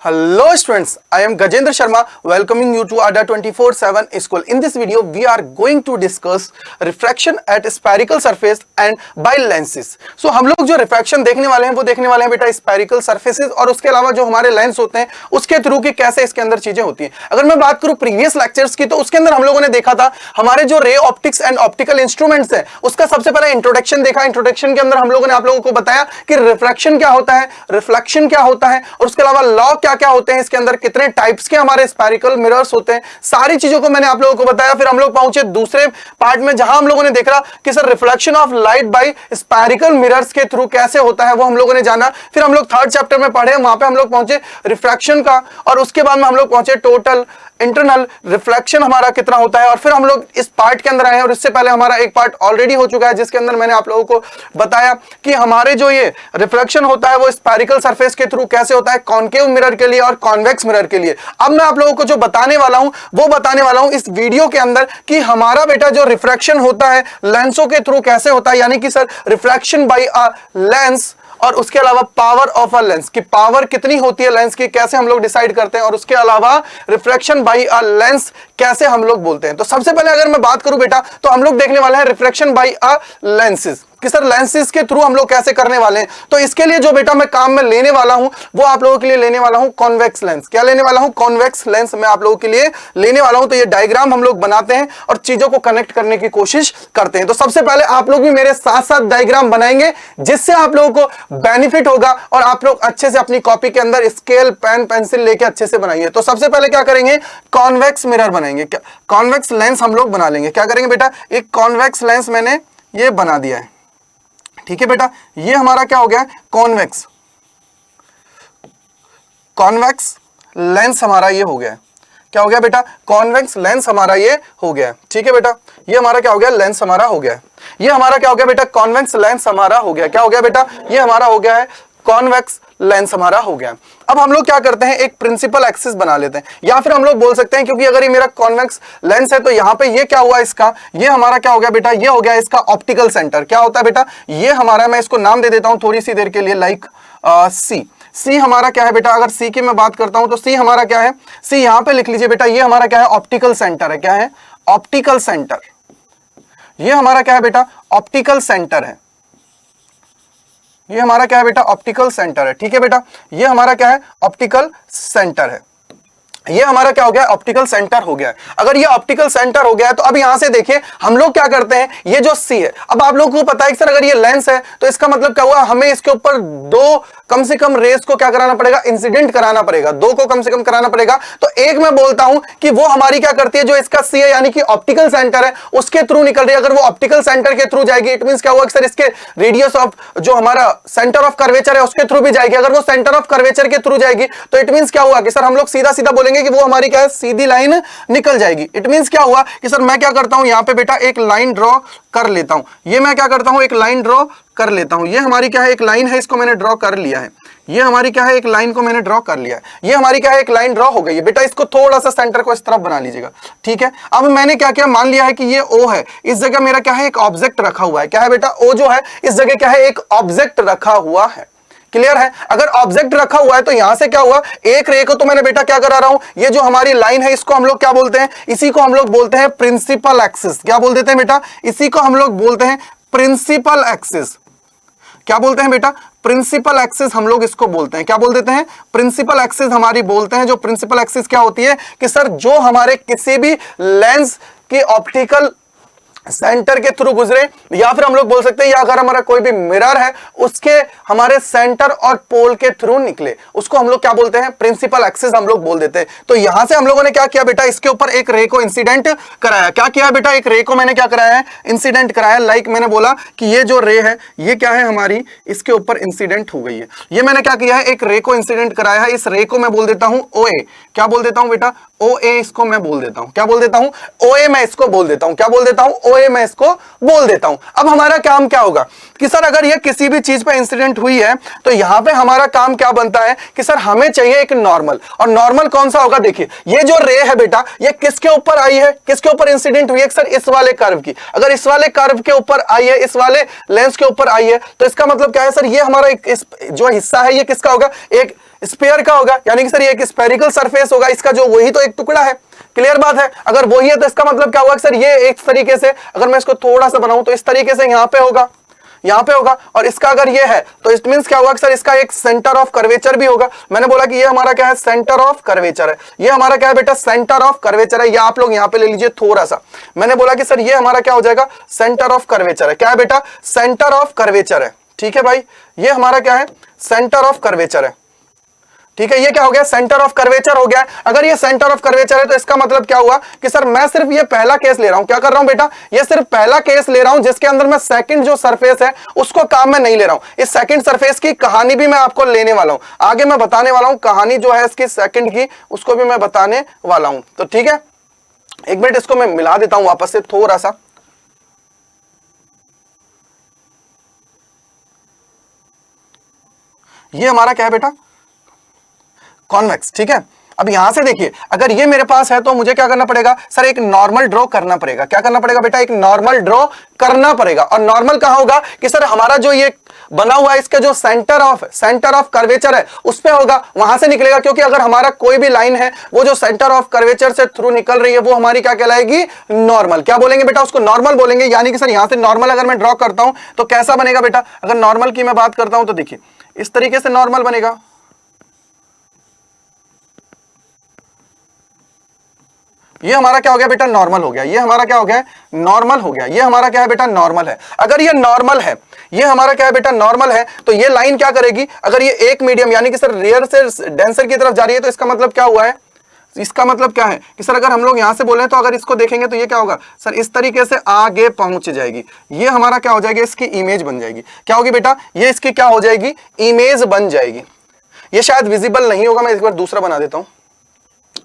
Hello students, I am Gajendra Sharma welcoming you to ADA 24/7 School. In this video, we are going to discuss refraction at spherical surface and by lenses. So हम लोग जो refraction देखने वाले हैं वो देखने वाले हैं बेटा स्फेरिकल सरफेसेस और उसके अलावा जो हमारे लेंस होते हैं उसके थ्रू की कैसे इसके अंदर चीजें होती हैं। अगर मैं बात करूं प्रीवियस लेक्चर्स की तो उसके अंदर हम लोगों ने देखा था हमारे जो ray optics and optical instruments है उसका सबसे पहले इंट्रोडक्शन देखा। इंट्रोडक्शन के अंदर हम लोगों ने आप लोगों को बताया कि रिफ्रैक्शन क्या होता है, रिफ्लेक्शन क्या होता है और उसके अलावा लॉ क्या होते हैं, इसके अंदर कितने टाइप्स के हमारे स्फेरिकल मिरर्स होते हैं, सारी चीजों को मैंने आप लोगों को बताया। फिर हम लोग पहुंचे दूसरे पार्ट में जहां हम लोगों ने देखा कि sir reflection of light by spherical mirrors के थ्रू कैसे होता है वो हम लोगों ने जाना। फिर हम लोग थर्ड चैप्टर में पढ़े, वहां पे हम लोग पहुंचे रिफ्रैक्शन का और उसके बाद में हम लोग पहुंचे टोटल इंटरनल रिफ्लेक्शन हमारा कितना होता है और फिर हम लोग इस पार्ट के अंदर आए और इससे पहले हमारा एक पार्ट ऑलरेडी हो चुका है जिसके अंदर मैंने आप लोगों को बताया कि हमारे जो ये रिफ्लेक्शन होता है वो स्फेरिकल सरफेस के थ्रू कैसे होता है, कॉनकेव मिरर के लिए और कॉन्वेक्स मिरर के लिए। अब मैं आप लोगों को जो बताने वाला हूं वो बताने वाला हूं इस वीडियो के अंदर कि हमारा बेटा जो रिफ्रैक्शन होता है लेंसों के थ्रू कैसे होता है, यानी कि sir refraction by a lens और उसके अलावा पावर ऑफ अ लेंस की पावर कितनी होती है लेंस की कैसे हम लोग डिसाइड करते हैं और उसके अलावा रिफ्रैक्शन बाय अ लेंस कैसे हम लोग बोलते हैं। तो सबसे पहले अगर मैं बात करूं बेटा तो हम लोग देखने वाले हैं रिफ्रैक्शन बाय अ लेंसेज कि सर लेंसेज के थ्रू हम लोग कैसे करने वाले हैं। तो इसके लिए जो बेटा मैं काम में लेने वाला हूं वो आप लोगों के लिए लेने वाला हूं कॉन्वेक्स लेंस। क्या लेने वाला हूं? कॉन्वेक्स लेंस मैं आप लोगों के लिए लेने वाला हूं। तो ये डायग्राम हम लोग बनाते हैं और चीजों को कनेक्ट करने की कोशिश करते हैं। तो सबसे पहले आप लोग भी मेरे साथ साथ डायग्राम बनाएंगे जिससे आप लोगों को बेनिफिट होगा और आप लोग अच्छे से अपनी कॉपी के अंदर स्केल पेन पेंसिल लेके अच्छे से बनाइए। तो सबसे पहले क्या करेंगे, कॉन्वेक्स मिरर बनाएंगे, कॉन्वेक्स लेंस हम लोग बना लेंगे। क्या करेंगे बेटा, एक कॉन्वेक्स लेंस मैंने ये बना दिया है, ठीक है बेटा। ये हमारा क्या हो गया, कॉन्वेक्स लेंस हमारा ये हो गया। क्या हो गया बेटा, कॉन्वेक्स लेंस हमारा ये हो गया, ठीक है बेटा। ये हमारा क्या हो गया, लेंस हमारा हो गया। ये हमारा क्या हो गया बेटा, कॉन्वेक्स लेंस हमारा हो गया। क्या हो गया बेटा, ये हमारा हो गया है कॉन्वेक्स लेंस हमारा हो गया। अब हम लोग क्या करते हैं, एक प्रिंसिपल एक्सिस बना लेते हैं या फिर हम लोग बोल सकते हैं क्योंकि अगर ये मेरा कॉन्वेक्स लेंस है तो यहां पे ये क्या हुआ इसका, ये हमारा क्या हो गया बेटा, ये हो गया इसका ऑप्टिकल सेंटर। क्या होता है बेटा, ये हमारा, मैं इसको नाम दे देता हूं थोड़ी सी देर के लिए, लाइक सी हमारा क्या है बेटा, अगर सी की मैं बात करता हूं तो सी हमारा क्या है, सी यहां पे लिख लीजिए बेटा, ये हमारा क्या है, ऑप्टिकल सेंटर है। क्या है, ऑप्टिकल सेंटर। ये हमारा क्या है बेटा, ऑप्टिकल सेंटर है। ये हमारा क्या है बेटा, ऑप्टिकल सेंटर है, ठीक है बेटा। ये हमारा क्या है, ऑप्टिकल सेंटर है। ये हमारा क्या हो गया, ऑप्टिकल सेंटर हो गया है। अगर ये ऑप्टिकल सेंटर हो गया है तो अब यहां से देखिए हम लोग क्या करते हैं, ये जो सी है, अब आप लोगों को पता है कि सर अगर ये लेंस है तो इसका मतलब क्या हुआ, हमें इसके ऊपर दो कम से कम रेस को क्या कराना पड़ेगा, इंसिडेंट कराना पड़ेगा, दो को कम से कम कराना पड़ेगा। तो एक मैं बोलता हूं कि वो हमारी क्या करती है, जो इसका सी है यानी कि ऑप्टिकल सेंटर है उसके थ्रू निकल रही है। अगर वो ऑप्टिकल सेंटर के थ्रू जाएगी इट मींस क्या हुआ कि सर इसके रेडियस ऑफ जो हमारा सेंटर ऑफ कर्वेचर है उसके थ्रू भी जाएगी। अगर वो सेंटर ऑफ कर्वेचर के थ्रू जाएगी तो इट मींस क्या हुआ कि सर हम लोग सीधा सीधा बोलेंगे कि वो हमारी क्या है, सीधी लाइन निकल जाएगी। इट मींस क्या हुआ कि सर मैं क्या करता हूं, यहां पे बेटा एक लाइन ड्रॉ कर लेता हूं। ये मैं क्या करता हूं, एक लाइन ड्रॉ कर लेता हूं। ये हमारी क्या है, एक लाइन है, इसको मैंने ड्रॉ कर लिया है। ये हमारी क्या है, एक लाइन को मैंने ड्रॉ कर लिया है। ये हमारी क्या है, एक लाइन ड्रॉ हो गई है बेटा। इसको थोड़ा सा सेंटर को इस तरफ बना लीजिएगा, ठीक है। अब मैंने क्या किया, मान लिया है कि ये ओ है, इस जगह मेरा क्या है, एक ऑब्जेक्ट रखा हुआ है। क्या है बेटा, ओ जो है इस जगह क्या है, एक ऑब्जेक्ट रखा हुआ है। क्लियर है, अगर ऑब्जेक्ट रखा हुआ है तो यहां से क्या हुआ, एक रे को तो मैंने बेटा क्या करा रहा हूं, ये जो हमारी लाइन है इसको हम लोग क्या बोलते हैं, इसी को हम लोग बोलते हैं प्रिंसिपल एक्सिस। क्या बोल देते हैं बेटा, इसी को हम लोग बोलते हैं प्रिंसिपल एक्सिस। क्या बोलते हैं बेटा, प्रिंसिपल एक्सिस हम लोग इसको बोलते हैं। क्या बोल देते हैं, प्रिंसिपल एक्सिस हमारी बोलते हैं। जो प्रिंसिपल एक्सिस क्या होती है कि सर जो हमारे किसी भी लेंस की ऑप्टिकल सेंटर के थ्रू गुजरे या फिर हम लोग बोल सकते हैं या अगर हमारा कोई भी मिरर है उसके हमारे सेंटर और पोल के थ्रू निकले उसको हम लोग क्या बोलते हैं, प्रिंसिपल एक्सिस हम लोग बोल देते हैं। तो यहां से हम लोगों ने क्या किया बेटा, इसके ऊपर एक रे को इंसिडेंट कराया। क्या किया बेटा, एक रे को मैंने क्या कराया है, इंसिडेंट कराया। लाइक मैंने बोला कि ये जो रे है ये क्या है हमारी, इसके ऊपर इंसिडेंट हो गई है। ये मैंने क्या किया है, एक रे को इंसिडेंट कराया है। इस रे को मैं बोल देता हूं ओ ए। क्या बोल देता हूं बेटा, ओ ए इसको मैं बोल देता हूं। क्या बोल देता हूं, ओ ए मैं इसको बोल देता हूं। क्या बोल देता हूं, ओ ए मैं इसको बोल देता हूं। अब हमारा काम क्या होगा कि सर अगर ये किसी भी चीज पे इंसिडेंट हुई है तो यहां पे हमारा काम क्या बनता है कि सर हमें चाहिए एक नॉर्मल। और नॉर्मल कौन सा होगा, देखिए ये जो रे है बेटा ये किसके ऊपर आई है, किसके ऊपर इंसिडेंट हुई है, सर इस वाले कर्व की। अगर इस वाले कर्व के ऊपर आई है, इस वाले लेंस के ऊपर आई है तो इसका मतलब क्या है सर, ये हमारा जो हिस्सा है ये किसका होगा, एक स्फीयर का होगा, यानी कि सर ये एक स्फेरिकल सरफेस होगा, इसका जो वही तो एक टुकड़ा है। क्लियर बात है, अगर वही है तो इसका मतलब क्या होगा सर, ये एक तरीके से अगर मैं इसको थोड़ा सा बनाऊं तो इस तरीके से यहां पे होगा, यहां पे होगा, और इसका अगर ये है तो इट मींस क्या होगा सर, इसका एक सेंटर ऑफ कर्वेचर भी होगा। मैंने बोला कि ये हमारा क्या है, सेंटर ऑफ कर्वेचर है। ये हमारा क्या है बेटा, सेंटर ऑफ कर्वेचर है। ये आप लोग यहां पे ले लीजिए थोड़ा सा, मैंने बोला कि सर ये हमारा क्या हो जाएगा, सेंटर ऑफ कर्वेचर है। क्या है बेटा, सेंटर ऑफ कर्वेचर है। ठीक है भाई, ये हमारा क्या है, सेंटर ऑफ कर्वेचर है। ठीक है, ये क्या हो गया, सेंटर ऑफ कर्वेचर हो गया। अगर ये सेंटर ऑफ कर्वेचर है तो इसका मतलब क्या हुआ कि सर मैं सिर्फ ये पहला केस ले रहा हूं। क्या कर रहा हूं बेटा, ये सिर्फ पहला केस ले रहा हूं, जिसके अंदर मैं सेकंड जो सरफेस है उसको काम में नहीं ले रहा हूं। इस सेकंड सरफेस की कहानी भी मैं आपको लेने वाला हूं, आगे मैं बताने वाला हूं कहानी जो है इसकी सेकंड की, उसको भी मैं बताने वाला हूं। तो ठीक है, एक मिनट इसको मैं मिला देता हूं वापस से थोड़ा सा। ये हमारा क्या है बेटा, कॉन्वेक्स। ठीक है, अब यहां से देखिए, अगर ये मेरे पास है तो मुझे क्या करना पड़ेगा सर, एक नॉर्मल ड्रॉ करना पड़ेगा। क्या करना पड़ेगा बेटा, एक नॉर्मल ड्रॉ करना पड़ेगा। और नॉर्मल कहां होगा कि सर हमारा जो ये बना हुआ है इसका जो सेंटर ऑफ कर्वेचर है उस पे होगा, वहां से निकलेगा। क्योंकि अगर हमारा कोई भी लाइन है वो जो सेंटर ऑफ कर्वेचर से थ्रू निकल रही है वो हमारी क्या कहलाएगी, नॉर्मल। क्या बोलेंगे बेटा, उसको नॉर्मल बोलेंगे। यानी कि सर यहां से नॉर्मल अगर मैं ड्रॉ करता हूं तो कैसा बनेगा बेटा, अगर नॉर्मल की मैं बात करता हूं तो देखिए इस तरीके से नॉर्मल बनेगा। ये हमारा क्या हो गया बेटा, नॉर्मल हो गया। ये हमारा क्या हो गया, नॉर्मल हो गया। ये हमारा क्या है बेटा, नॉर्मल है। अगर ये नॉर्मल है, ये हमारा क्या है बेटा, नॉर्मल है, तो ये लाइन क्या करेगी, अगर ये एक मीडियम यानी कि सर रेयर से डेंसर की तरफ जा रही है तो इसका मतलब क्या हुआ है, इसका मतलब क्या है कि सर अगर हम लोग यहां से बोले तो अगर इसको देखेंगे तो ये क्या होगा सर, इस तरीके से आगे पहुंच जाएगी। ये हमारा क्या हो जाएगी, इसकी इमेज बन जाएगी। क्या होगी बेटा, ये इसकी क्या हो जाएगी, इमेज बन जाएगी। ये शायद विजिबल नहीं होगा, मैं एक बार दूसरा बना देता हूं।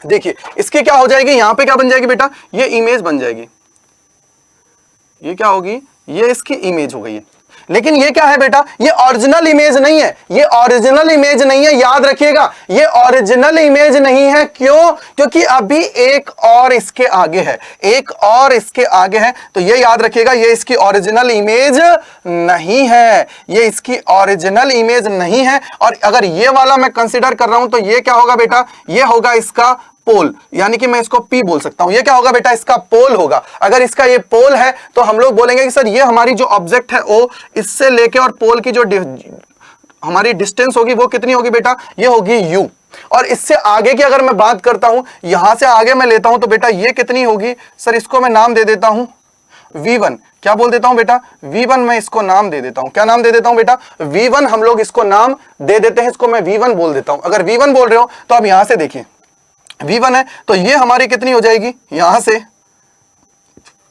देखिए इसकी क्या हो जाएगी, यहां पे क्या बन जाएगी बेटा, ये इमेज बन जाएगी। ये क्या होगी, ये इसकी इमेज हो गई है। लेकिन ये क्या है बेटा, ये ओरिजिनल इमेज नहीं है, ये ओरिजिनल इमेज नहीं है, याद रखिएगा ये ओरिजिनल इमेज नहीं है। क्यों, क्योंकि अभी एक और इसके आगे है, एक और इसके आगे है। तो ये याद रखिएगा, ये इसकी ओरिजिनल इमेज नहीं है, ये इसकी ओरिजिनल इमेज नहीं है। और अगर ये वाला मैं कंसिडर कर रहा हूं तो ये क्या होगा बेटा, ये होगा इसका पोल, यानी कि मैं इसको P बोल सकता हूं। ये क्या होगा बेटा, इसका पोल होगा। अगर इसका ये पोल है तो हम लोग बोलेंगे कि सर ये हमारी जो ऑब्जेक्ट है O, इससे लेके और पोल की जो हमारी डिस्टेंस होगी वो कितनी होगी बेटा, ये होगी U। और इससे आगे की अगर मैं बात करता हूं, यहां से आगे मैं लेता हूं तो बेटा ये कितनी होगी सर, इसको मैं नाम दे देता हूं V1। क्या बोल देता हूं बेटा, V1 मैं इसको नाम दे देता हूं। क्या नाम दे देता हूं बेटा, V1 हम लोग इसको नाम दे देते हैं, इसको मैं V1 बोल देता हूं। अगर V1 बोल रहे हो तो अब यहां से देखिए V1 है तो ये हमारी कितनी हो जाएगी, यहां से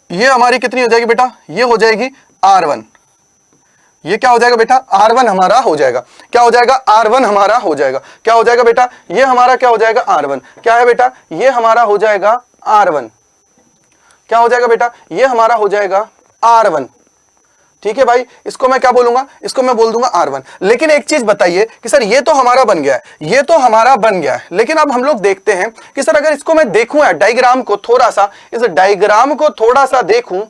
ये हमारी कितनी हो जाएगी बेटा, ये हो जाएगी R1। ये क्या हो जाएगा बेटा, R1 हमारा हो जाएगा। क्या हो जाएगा, R1 हमारा हो जाएगा। क्या हो जाएगा बेटा, ये हमारा क्या हो जाएगा, R1। क्या है बेटा, ये हमारा हो जाएगा R1। क्या हो जाएगा बेटा, ये हमारा हो जाएगा R1। ठीक है भाई, इसको मैं क्या बोलूंगा, इसको मैं बोल दूंगा R1। लेकिन एक चीज बताइए कि सर ये तो हमारा बन गया है, ये तो हमारा बन गया है, लेकिन अब हम लोग देखते हैं कि सर अगर इसको मैं देखूं डायग्राम को थोड़ा सा, इस डायग्राम को थोड़ा सा देखूं,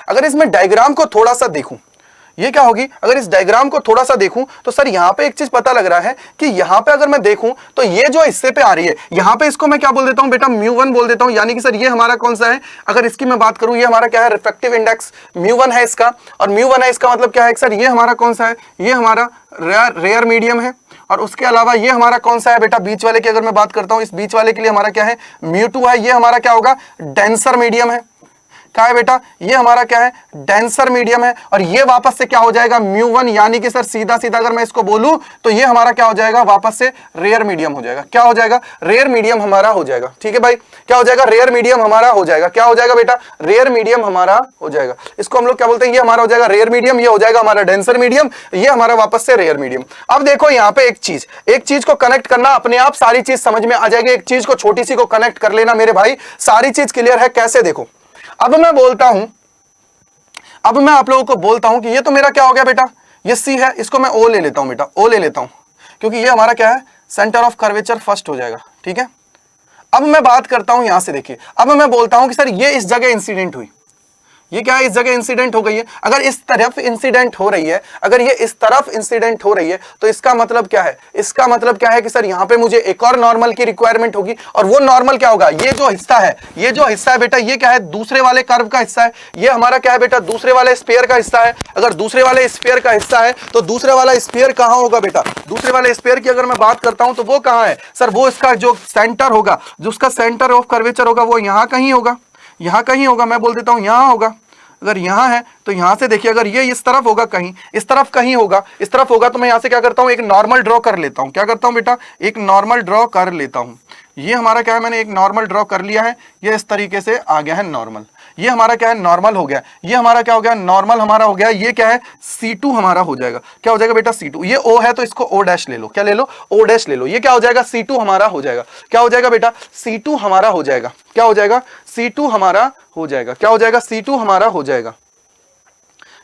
अगर इसमें डायग्राम को थोड़ा सा देखूं, ये क्या होगी, अगर इस डायग्राम को थोड़ा सा देखूं तो सर यहां पे एक चीज पता लग रहा है कि यहां पे अगर मैं देखूं तो ये जो हिस्से पे आ रही है, यहां पे इसको मैं क्या बोल देता हूं बेटा, μ1 बोल देता हूं। यानी कि सर ये हमारा कौन सा है, अगर इसकी मैं बात करूं, ये हमारा क्या है, रिफ्रैक्टिव इंडेक्स μ1 है इसका। और μ1 है इसका मतलब क्या है सर, ये हमारा कौन सा है, ये हमारा रेयर मीडियम है। और उसके अलावा ये हमारा कौन सा है बेटा, बीच वाले की अगर मैं बात करता हूं, इस बीच वाले के लिए हमारा क्या है, μ2 है। ये हमारा क्या होगा, डेंसर मीडियम है। क्या है बेटा, ये हमारा क्या है, डेंसर मीडियम है। और ये वापस से क्या हो जाएगा, μ1। यानी कि सर सीधा सीधा अगर मैं इसको बोलूं तो ये हमारा क्या हो जाएगा, वापस से रेयर मीडियम हो जाएगा। क्या हो जाएगा, रेयर मीडियम हमारा हो जाएगा। ठीक है भाई, क्या हो जाएगा, रेयर मीडियम हमारा हो जाएगा। क्या हो जाएगा बेटा, रेयर मीडियम हमारा हो जाएगा। इसको हम लोग क्या बोलते हैं, ये हमारा हो जाएगा रेयर मीडियम, ये हो जाएगा हमारा डेंसर मीडियम, ये हमारा वापस से रेयर मीडियम। अब देखो यहाँ पे एक चीज को कनेक्ट करना, अपने आप सारी चीज समझ में आ जाएगी। एक चीज को छोटी सी को कनेक्ट कर लेना मेरे भाई, सारी चीज क्लियर है। कैसे, देखो अब मैं बोलता हूं, अब मैं आप लोगों को बोलता हूं कि ये तो मेरा क्या हो गया बेटा, ये सी है, इसको मैं ओ ले लेता हूं बेटा, ओ ले लेता हूं, क्योंकि ये हमारा क्या है, सेंटर ऑफ कर्वेचर फर्स्ट हो जाएगा। ठीक है, अब मैं बात करता हूं यहां से, देखिए अब मैं बोलता हूं कि सर ये इस जगह इंसिडेंट हुई, ये क्या है, इस जगह इंसिडेंट हो गई है। अगर इस तरफ इंसिडेंट हो रही है, अगर ये इस तरफ इंसिडेंट हो रही है, तो इसका मतलब क्या है, इसका मतलब क्या है कि सर यहां पे मुझे एक और नॉर्मल की रिक्वायरमेंट होगी। और वो नॉर्मल क्या होगा, ये जो हिस्सा है, ये जो हिस्सा है बेटा, ये क्या है, दूसरे वाले कर्व का हिस्सा है। ये हमारा क्या है बेटा, दूसरे वाले स्फीयर का हिस्सा है। अगर दूसरे वाले स्फीयर का हिस्सा है तो दूसरे वाला स्फीयर कहां होगा बेटा, दूसरे वाले स्फीयर की अगर मैं बात करता हूं तो वो कहां है सर, वो इसका जो सेंटर होगा, जो उसका सेंटर ऑफ कर्वेचर होगा, वो यहां कहीं होगा, यहां कहीं होगा। मैं बोल देता हूं यहां होगा। अगर यहां है तो यहां से देखिए, अगर ये इस तरफ होगा कहीं, इस तरफ कहीं होगा, इस तरफ होगा, तो मैं यहां से क्या करता हूं, एक नॉर्मल ड्रॉ कर लेता हूं। क्या करता हूं बेटा, एक नॉर्मल ड्रॉ कर लेता हूं। ये हमारा क्या है, मैंने एक नॉर्मल ड्रॉ कर लिया है, ये इस तरीके से आ गया है नॉर्मल। ये हमारा क्या है, नॉर्मल हो गया। ये हमारा क्या हो गया, नॉर्मल हमारा हो गया। ये क्या है, C2 हमारा हो जाएगा। क्या हो जाएगा बेटा, C2। ये O है तो इसको O डैश ले लो। क्या ले लो, O डैश ले लो। ये क्या हो जाएगा, C2 हमारा हो जाएगा। क्या हो जाएगा बेटा, C2 हमारा हो जाएगा। क्या हो जाएगा, C2 हमारा हो जाएगा। क्या हो जाएगा, C2 हमारा हो जाएगा।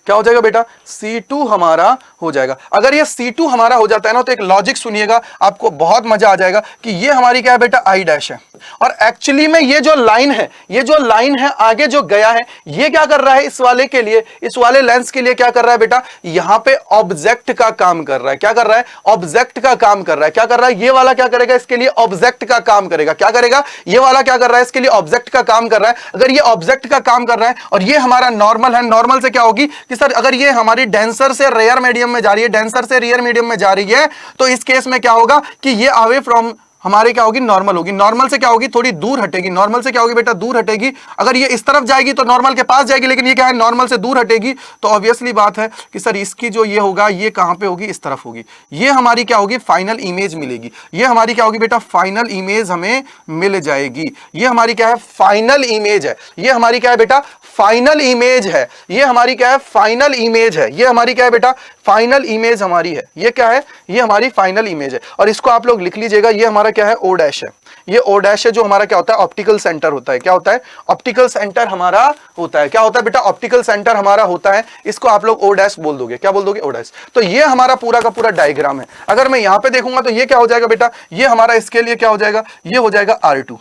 क्या हो जाएगा बेटा, C2 हमारा हो जाएगा। अगर ये C2 हमारा हो जाता है ना, तो एक लॉजिक सुनिएगा, आपको बहुत मजा आ जाएगा कि ये हमारी क्या है बेटा, I डैश है। और एक्चुअली में ये जो लाइन है, ये जो लाइन है आगे जो गया है, ये क्या कर रहा है, इस वाले के लिए, इस वाले लेंस के लिए क्या कर रहा है बेटा, यहां पे ऑब्जेक्ट का काम कर रहा है। क्या कर रहा है, ऑब्जेक्ट का काम कर रहा है। क्या कर रहा है, ये वाला क्या करेगा, इसके लिए ऑब्जेक्ट का काम करेगा। क्या करेगा, ये वाला क्या कर रहा है, इसके लिए ऑब्जेक्ट का काम कर रहा है। अगर ये ऑब्जेक्ट का काम कर रहा है और ये हमारा नॉर्मल है, नॉर्मल से क्या होगी कि सर अगर ये हमारी डेंसर से रेयर मीडियम में जा रही है, डेंसर से रेयर मीडियम में जा रही है, तो इस केस में क्या होगा कि ये अवे फ्रॉम हमारे क्या होगी, नॉर्मल होगी। नॉर्मल से क्या होगी, थोड़ी दूर हटेगी। नॉर्मल से क्या होगी बेटा, दूर हटेगी। अगर ये इस तरफ जाएगी तो नॉर्मल के पास जाएगी, लेकिन ये क्या है, नॉर्मल से दूर हटेगी। तो ऑब्वियसली बात है कि सर इसकी जो ये होगा, ये कहां पे होगी, इस तरफ होगी। ये हमारी क्या होगी, फाइनल इमेज मिलेगी। ये हमारी क्या होगी बेटा, फाइनल इमेज हमें मिल जाएगी। ये हमारी क्या है, फाइनल इमेज है। ये हमारी क्या है बेटा, फाइनल इमेज है। ये हमारी क्या है, फाइनल इमेज है। ये हमारी क्या है बेटा, फाइनल इमेज हमारी है। ये क्या है, ये हमारी फाइनल इमेज है। और इसको आप लोग लिख लीजिएगा, ये हमारा क्या है, O डैश है। ये O डैश है, जो हमारा क्या होता है, ऑप्टिकल सेंटर होता है। क्या होता है, ऑप्टिकल सेंटर हमारा होता है। क्या होता है बेटा, ऑप्टिकल सेंटर हमारा होता है। इसको आप लोग O डैश बोल दोगे। क्या बोल दोगे, O डैश। तो ये हमारा पूरा का पूरा डायग्राम है। अगर मैं यहां पे देखूंगा तो ये क्या हो जाएगा बेटा, ये हमारा इसके लिए क्या हो जाएगा, ये हो जाएगा R2।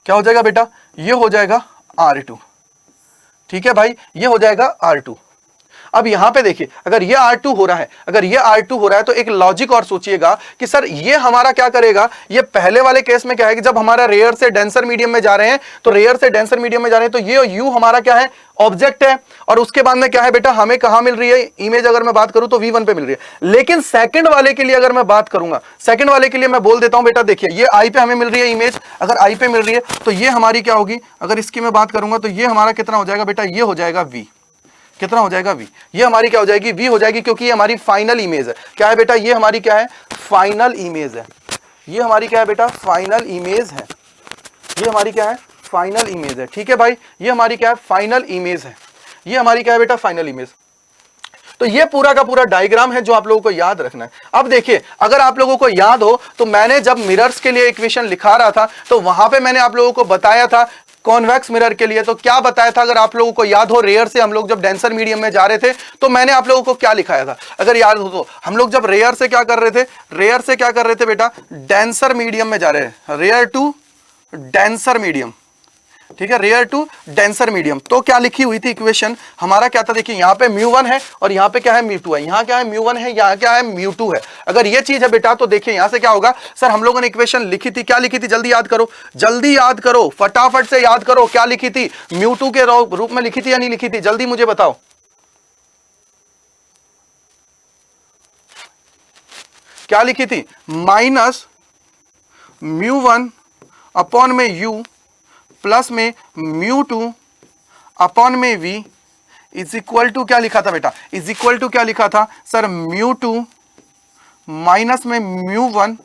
क्या हो जाएगा बेटा, ये हो जाएगा R2। ठीक है भाई, ये हो जाएगा R2। अब यहां पे देखिए, अगर ये R2 हो रहा है, अगर ये R2 हो रहा है, तो एक लॉजिक और सोचिएगा कि सर ये हमारा क्या करेगा। ये पहले वाले केस में क्या है कि जब हमारा रेयर से डेंसर मीडियम में जा रहे हैं, तो रेयर से डेंसर मीडियम में जा रहे हैं, तो ये U हमारा क्या है, ऑब्जेक्ट है। और उसके बाद में क्या है बेटा, हमें कहां मिल रही है इमेज, अगर मैं बात करूं तो V1 पे मिल रही है। लेकिन सेकंड वाले के लिए अगर मैं बात करूंगा, सेकंड वाले के लिए मैं बोल देता हूं बेटा, देखिए ये I पे हमें मिल रही है इमेज। अगर I पे मिल रही है तो ये हमारी क्या होगी, अगर इसकी मैं बात करूंगा तो ये हमारा कितना हो जाएगा बेटा, ये हो जाएगा V। कितना हो जाएगा, V। ये हमारी क्या हो जाएगी, V हो जाएगी, क्योंकि ये हमारी फाइनल इमेज है। क्या है बेटा, ये हमारी क्या है, फाइनल इमेज है। ये हमारी क्या है बेटा, फाइनल इमेज है। ये हमारी क्या है, फाइनल इमेज है। ठीक है भाई, ये हमारी क्या है, फाइनल इमेज है। ये हमारी क्या है बेटा, फाइनल इमेज। तो ये पूरा का पूरा डायग्राम है जो आप लोगों को याद रखना है। अब देखिए, अगर आप लोगों को याद हो तो मैंने जब मिरर्स के लिए इक्वेशन लिखा रहा था, तो वहां पे मैंने आप लोगों को बताया था कॉन्वेक्स मिरर के लिए। तो क्या बताया था, अगर आप लोगों को याद हो, रेयर से हम लोग जब डेंसर मीडियम में जा रहे थे, तो मैंने आप लोगों को क्या लिखाया था, अगर याद हो तो। हम लोग जब रेयर से क्या कर रहे थे, रेयर से क्या कर रहे थे बेटा, डेंसर मीडियम में जा रहे हैं, रेयर टू डेंसर मीडियम। ठीक है, रेयर टू डेंसर मीडियम। तो क्या लिखी हुई थी इक्वेशन, हमारा क्या था, देखिए यहाँ पे μ1 है और यहाँ पे क्या है, μ2 है। यहाँ क्या है, μ1 है, यहाँ क्या है, μ2 है। अगर ये चीज है बेटा, तो देखिए यहाँ से क्या होगा, सर हम लोगों ने इक्वेशन लिखी थी, क्या लिखी थी, जल्दी याद करो, जल्दी याद करो, फटाफट से याद करो, क्या लिखी थी, μ2 के रूप में लिखी थी या नहीं लिखी थी, जल्दी मुझे बताओ। क्या लिखी थी, माइनस μ1 अपॉन में u प्लस में μ2 अपॉन में v इज इक्वल टू, क्या लिखा था बेटा, इज इक्वल टू क्या लिखा था सर, μ2 माइनस में μ1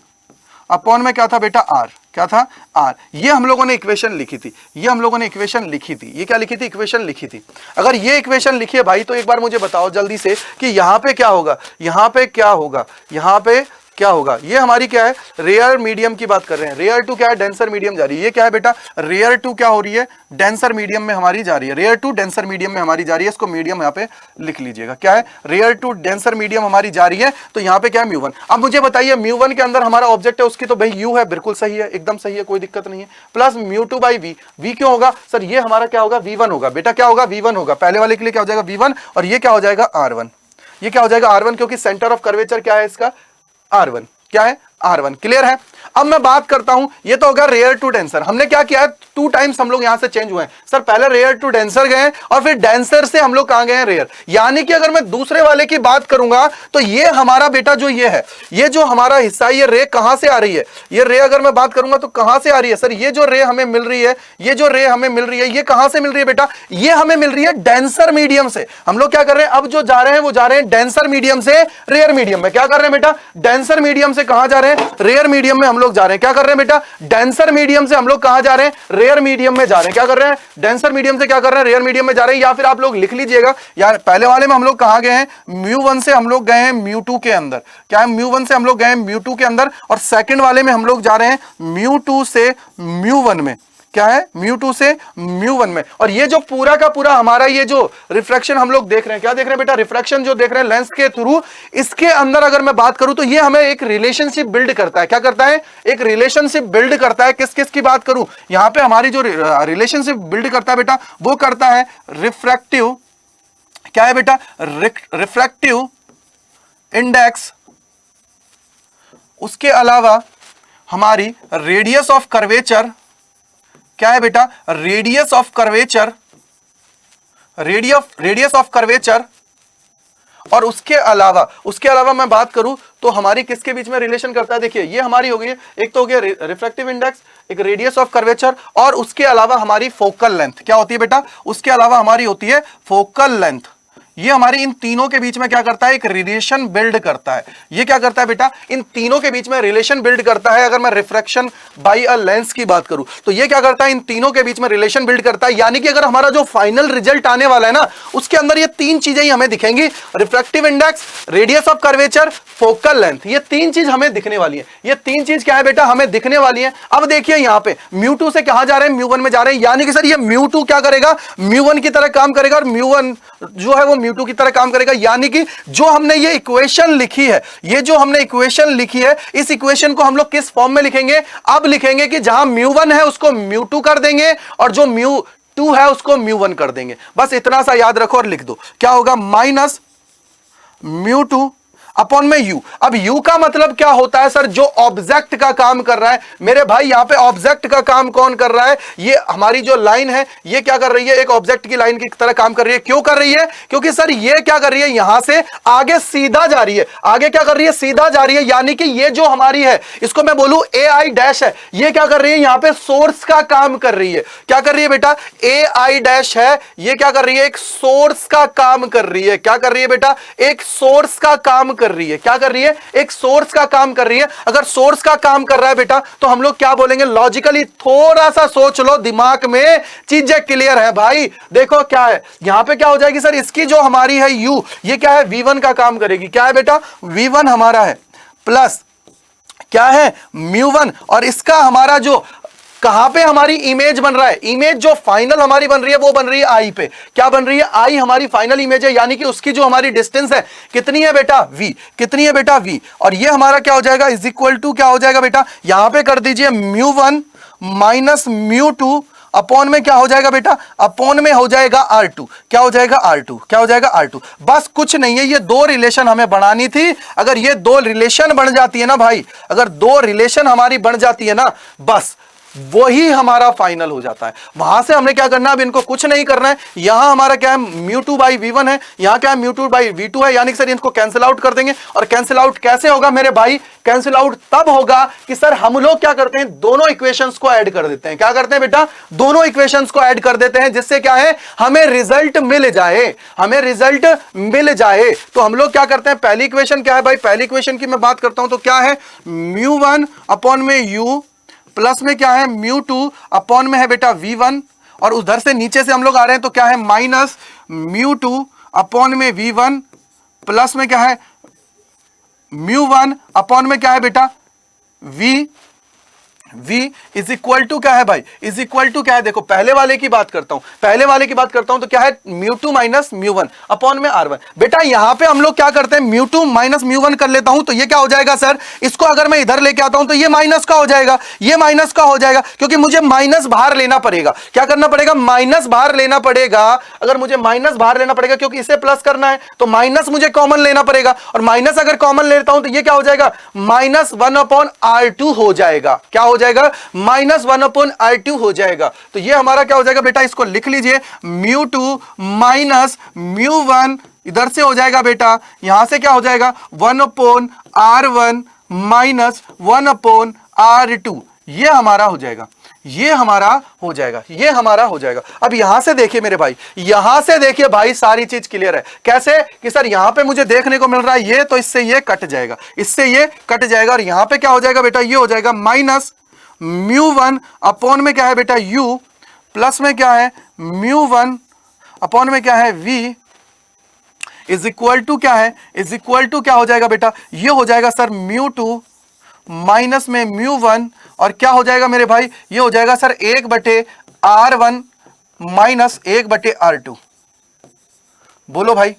अपॉन में क्या था बेटा, r। क्या था, r। ये हम लोगों ने इक्वेशन लिखी थी, ये हम लोगों ने इक्वेशन लिखी थी। ये क्या लिखी थी, इक्वेशन लिखी थी। अगर ये इक्वेशन लिखी है भाई, तो एक बार मुझे बताओ जल्दी से कि यहां पे क्या होगा, यहां पे क्या होगा, यहां पे क्या होगा, ये हमारी क्या है, रेयर मीडियम की बात कर रहे हैं, रेयर टू क्या है, डेंसर मीडियम जा रही है, ये क्या है बेटा, रेयर टू क्या हो रही है, डेंसर मीडियम में हमारी जा रही है, रेयर टू डेंसर मीडियम में हमारी जा रही है, इसको मीडियम यहाँ पे लिख लीजिएगा, क्या है, रेयर टू डेंसर मीडियम हमारी जा रही है, तो यहाँ पे क्या है, म्यू1। अब मुझे बताइए म्यू1 के अंदर हमारा ऑब्जेक्ट है उसकी, तो भाई यू है, बिल्कुल सही है, एकदम सही है, कोई दिक्कत नहीं है, प्लस म्यू2 बाई वी, वी क्यों होगा सर, ये हमारा क्या होगा, V1 होगा, बेटा क्या होगा, V1 होगा, पहले वाले के लिए क्या हो जाएगा, V1, और ये क्या हो जाएगा, R1, ये क्या हो जाएगा, R1, क्योंकि सेंटर ऑफ कर्वेचर क्या है इसका, R1, क्या है, R1, क्लियर है। अब मैं बात करता हूं, ये तो होगा रेयर टू डेंसर, हमने क्या किया है, 2 टाइम्स हम लोग यहां से चेंज हुए हैं सर, पहले रेयर टू डेंसर गए और फिर डेंसर से हम लोग कहां गए हैं, रेयर, यानी कि अगर मैं दूसरे वाले की बात करूंगा तो ये हमारा बेटा जो ये है, ये जो हमारा हिस्सा, ये रे कहां से आ रही है, ये रे अगर मैं बात करूंगा तो कहां से आ रही है सर, ये जो रे हमें मिल रही है, ये जो रे हमें मिल रही है, ये कहां से मिल रही है बेटा, ये हमें मिल रही है डेंसर मीडियम से। हम लोग क्या कर रहे हैं, अब जो जा रहे हैं वो जा रहे हैं डेंसर मीडियम से रेयर मीडियम में, क्या कर रहे हैं बेटा, डेंसर मीडियम से कहां जा रहे हैं, रेयर मीडियम में हम लोग जा रहे हैं, क्या कर रहे हैं बेटा, डेंसर मीडियम से हम लोग कहां जा रहे हैं, रेयर मीडियम में जा रहे हैं, क्या कर रहे हैं, डेंसर मीडियम से क्या कर रहे हैं, रेयर मीडियम में जा रहे हैं, या फिर आप लोग लिख लीजिएगा यार, पहले वाले में हम लोग कहां गए हैं, म्यू1 से हम लोग गए हैं म्यू2 के अंदर, क्या है, म्यू1 से हम लोग गए हैं म्यू2 के अंदर, और सेकंड वाले में हम लोग जा रहे हैं म्यू2 से म्यू1 में, क्या है, म्यू2 से म्यू1 में। और ये जो पूरा का पूरा हमारा ये जो रिफ्रैक्शन हम लोग देख रहे हैं, क्या देख रहे हैं बेटा, रिफ्रैक्शन जो देख रहे हैं लेंस के थ्रू, इसके अंदर अगर मैं बात करूं तो ये हमें एक रिलेशनशिप बिल्ड करता है, क्या करता है, एक रिलेशनशिप बिल्ड करता है, किस किस की बात करूं, यहां पे हमारी जो रिलेशनशिप बिल्ड करता है बेटा, वो करता है रिफ्रैक्टिव, क्या है बेटा, रिफ्रैक्टिव इंडेक्स, उसके अलावा हमारी रेडियस ऑफ कर्वेचर, क्या है बेटा, radius of curvature, radius of curvature, और उसके अलावा मैं बात करूं तो हमारी किसके बीच में रिलेशन करता है, देखिए ये हमारी हो गई है, एक तो हो गया रिफ्रैक्टिव इंडेक्स, एक रेडियस ऑफ कर्वेचर, और उसके अलावा हमारी फोकल लेंथ, क्या होती है बेटा, उसके अलावा हमारी होती है फोकल लेंथ, ये हमारी इन तीनों के बीच में क्या करता है, एक रिलेशन बिल्ड करता है, ये क्या करता है बेटा, इन तीनों के बीच में रिलेशन बिल्ड करता है। अगर मैं रिफ्रैक्शन बाय अ लेंस की बात करूं तो ये क्या करता है, इन तीनों के बीच में रिलेशन बिल्ड करता है, यानी कि अगर हमारा जो फाइनल रिजल्ट आने वाला है ना, उसके अंदर ये 3 चीजें ही हमें दिखेंगी, refractive index, radius of curvature, focal length, ये 3 चीज हमें दिखने वाली है, ये 3 चीज क्या है बेटा, हमें दिखने वाली है। अब देखिए यहां पे म्यू2 से कहां जा रहे हैं, म्यू1 में जा रहे हैं, यानी कि सर ये म्यू2 क्या करेगा, म्यू1 की तरह काम करेगा, और म्यू1 जो है वो म्यू2 की तरह काम करेगा, यानी कि जो हमने ये इक्वेशन लिखी है, ये जो हमने इक्वेशन लिखी है, इस इक्वेशन को हम लोग किस फॉर्म में लिखेंगे, अब लिखेंगे कि जहां म्यू1 है उसको म्यू2 कर देंगे, और जो म्यू2 है उसको म्यू1 कर देंगे, बस इतना सा याद रखो और लिख दो, क्या होगा, माइनस म्यू2 अपॉन में यू। अब यू का मतलब क्या होता है सर, जो ऑब्जेक्ट का काम कर रहा है, मेरे भाई यहां पे ऑब्जेक्ट का काम कौन कर रहा है, ये हमारी जो लाइन है ये क्या कर रही है, एक ऑब्जेक्ट की लाइन की तरह काम कर रही है, क्यों कर रही है, क्योंकि सर ये क्या कर रही है, यहां से आगे सीधा जा रही है, आगे क्या कर रही है, सीधा जा रही है, यानी कि ये जो हमारी है इसको मैं बोलूं ए आई डैश है, ये क्या कर रही है, यहां पे सोर्स का काम कर रही है, क्या कर रही है बेटा, ए आई डैश है, ये क्या कर रही है, एक सोर्स का काम कर रही है, क्या कर रही है बेटा, एक सोर्स का काम कर रही है, क्या कर रही है, एक सोर्स का काम कर रही है। अगर सोर्स का काम कर रहा है बेटा तो हम लोग क्या बोलेंगे, लॉजिकली थोड़ा सा सोच लो, दिमाग में चीजें क्लियर है भाई। देखो क्या है यहां पे, क्या हो जाएगी सर, इसकी जो हमारी है यू, ये क्या है, V1 का काम करेगी, क्या है बेटा, V1 हमारा है, प्लस क्या है, म्यू1, और इसका हमारा जो कहां पे हमारी इमेज बन रहा है, इमेज जो फाइनल हमारी बन रही है वो बन रही है आई पे, क्या बन रही है, आई हमारी फाइनल इमेज है, यानी कि उसकी जो हमारी डिस्टेंस है कितनी है बेटा, v, कितनी है बेटा, v, और ये हमारा क्या हो जाएगा, इज इक्वल टू क्या हो जाएगा बेटा, यहां पे कर दीजिए म्यू1 माइनस म्यू2 अपॉन में क्या हो जाएगा बेटा, अपॉन में हो जाएगा R2, क्या हो जाएगा R2, क्या हो जाएगा R2, बस कुछ नहीं है, ये 2 रिलेशन हमें बनानी थी। अगर ये 2 रिलेशन बन जाती है ना भाई, अगर 2 रिलेशन हमारी बन जाती है ना, बस वही हमारा फाइनल हो जाता है। वहां से हमने क्या करना है, अब इनको कुछ नहीं करना है, यहां हमारा क्या है, म्यू2 बाई V1 है, यहां क्या है, म्यू2 बाई V2 है, यानी कि सर इनको कैंसिल आउट कर देंगे। और कैंसिल आउट कैसे होगा मेरे भाई, कैंसिल आउट तब होगा कि सर हम लोग क्या करते हैं, दोनों इक्वेशंस को ऐड कर देते हैं, क्या करते हैं बेटा, दोनों इक्वेशंस को ऐड कर देते हैं, जिससे क्या है, हमें रिजल्ट मिल जाए, हमें रिजल्ट मिल जाए। तो हम लोग क्या करते हैं, पहली इक्वेशन क्या है भाई, पहली इक्वेशन की मैं बात करता हूं तो क्या है, म्यू1 अपॉन में यू, प्लस में क्या है, म्यू2 अपॉन में है बेटा V1, और उधर से नीचे से हम लोग आ रहे हैं तो क्या है, माइनस म्यू2 अपॉन में V1, प्लस में क्या है, म्यू वन अपॉन में क्या है बेटा v इज इक्वल टू क्या है भाई, इज इक्वल टू क्या है, देखो पहले वाले की बात करता हूं, पहले वाले की बात करता हूं तो क्या है μ2 माइनस μ1 अपॉन में r1। बेटा यहां पे हम लोग क्या करते हैं, μ2 माइनस μ1 कर लेता हूं तो ये क्या हो जाएगा सर, इसको अगर मैं इधर लेके आता हूं तो ये माइनस का हो जाएगा, ये माइनस का हो जाएगा, क्योंकि मुझे माइनस बाहर लेना पड़ेगा। क्या करना पड़ेगा, माइनस बाहर लेना पड़ेगा। अगर मुझे माइनस बाहर लेना पड़ेगा क्योंकि इसे प्लस करना है तो माइनस मुझे कॉमन लेना पड़ेगा, और माइनस अगर कॉमन लेता हूं तो ये क्या हो जाएगा, -1/r2 हो जाएगा। क्या हो जाएगा, -1/r2 हो जाएगा। तो ये हमारा क्या हो जाएगा बेटा, इसको लिख लीजिए μ2 माइनस μ1, इधर से हो जाएगा बेटा, यहां से क्या हो जाएगा 1/r1 माइनस 1/r2, ये हमारा हो जाएगा, ये हमारा हो जाएगा, ये हमारा हो जाएगा। अब यहां से देखिए मेरे भाई, यहां से देखिए भाई, सारी चीज क्लियर है। कैसे कि सर यहां पे मुझे देखने को मिल रहा है ये, तो इससे ये कट जाएगा, इससे ये कट जाएगा, और यहां पे क्या हो जाएगा बेटा, ये हो जाएगा माइनस μ1 अपॉन में क्या है बेटा u, प्लस में क्या है μ1 अपॉन में क्या है v, इज इक्वल टू क्या है, इज इक्वल टू क्या हो जाएगा बेटा, ये हो जाएगा सर μ2 माइनस में μ1, और क्या हो जाएगा मेरे भाई, ये हो जाएगा सर 1/r1 माइनस 1/r2। बोलो भाई,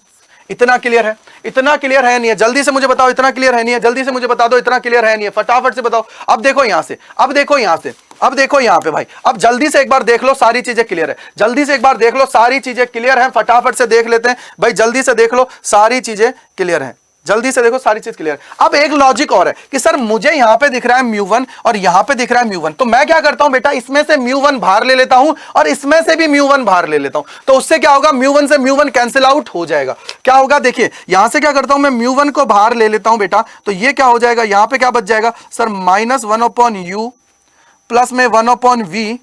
इतना क्लियर है, इतना क्लियर है नहीं है, जल्दी से मुझे बताओ, इतना क्लियर है नहीं है, जल्दी से मुझे बता दो, इतना क्लियर है नहीं है, फटाफट से बताओ। अब देखो यहां से, अब देखो यहां से, अब देखो यहां पे भाई, अब जल्दी से एक बार देख लो, सारी चीजें क्लियर है, जल्दी से एक बार देख लो, सारी चीजें क्लियर है, फटाफट से देख लेते हैं भाई, जल्दी से देख लो, सारी चीजें क्लियर है, जल्दी से देखो, सारी चीज क्लियर। अब एक लॉजिक और है कि सर मुझे यहां पे दिख रहा है μ1 और यहां पे दिख रहा है μ1, तो मैं क्या करता हूं बेटा, इसमें से μ1 बाहर ले लेता हूं और इसमें से भी μ1 बाहर ले लेता हूं, तो उससे क्या होगा, μ1 से μ1 कैंसिल आउट हो जाएगा। क्या होगा, देखिए यहां से क्या करता हूं मैं, μ1 को बाहर ले लेता हूं बेटा, तो ये क्या हो जाएगा, यहां पे क्या बच जाएगा सर, -1/u प्लस में 1/v,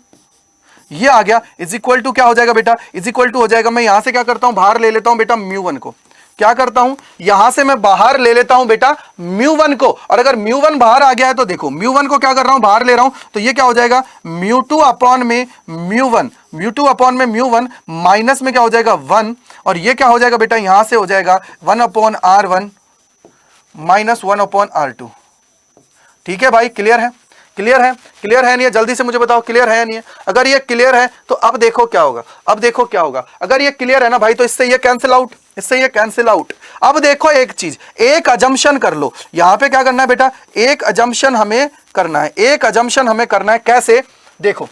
ये आ गया, इज इक्वल टू क्या हो जाएगा बेटा, इज इक्वल टू हो जाएगा, मैं यहां से क्या करता हूं, बाहर ले लेता हूं बेटा μ1 को, क्या करता हूं, यहां से मैं बाहर ले लेता हूं बेटा μ1 को, और अगर μ1 बाहर आ गया है तो देखो μ1 को क्या कर रहा हूं, बाहर ले रहा हूं, तो ये क्या हो जाएगा μ2 अपॉन में μ1, μ2 अपॉन में μ1 माइनस में क्या हो जाएगा 1, और ये क्या हो जाएगा बेटा, यहां से हो जाएगा 1/r1 माइनस 1/r2। ठीक है भाई, क्लियर है, क्लियर है, क्लियर है नहीं है, जल्दी से मुझे बताओ क्लियर है या नहीं है। अगर ये क्लियर है तो अब देखो क्या होगा, अब देखो क्या होगा, अगर ये क्लियर है ना भाई तो इससे ये कैंसिल आउट, इससे ये कैंसिल आउट। अब देखो एक चीज, एक अजम्पशन कर लो, यहां पे क्या करना है बेटा, एक अजम्पशन हमें करना है, एक अजम्पशन हमें करना है। कैसे, देखो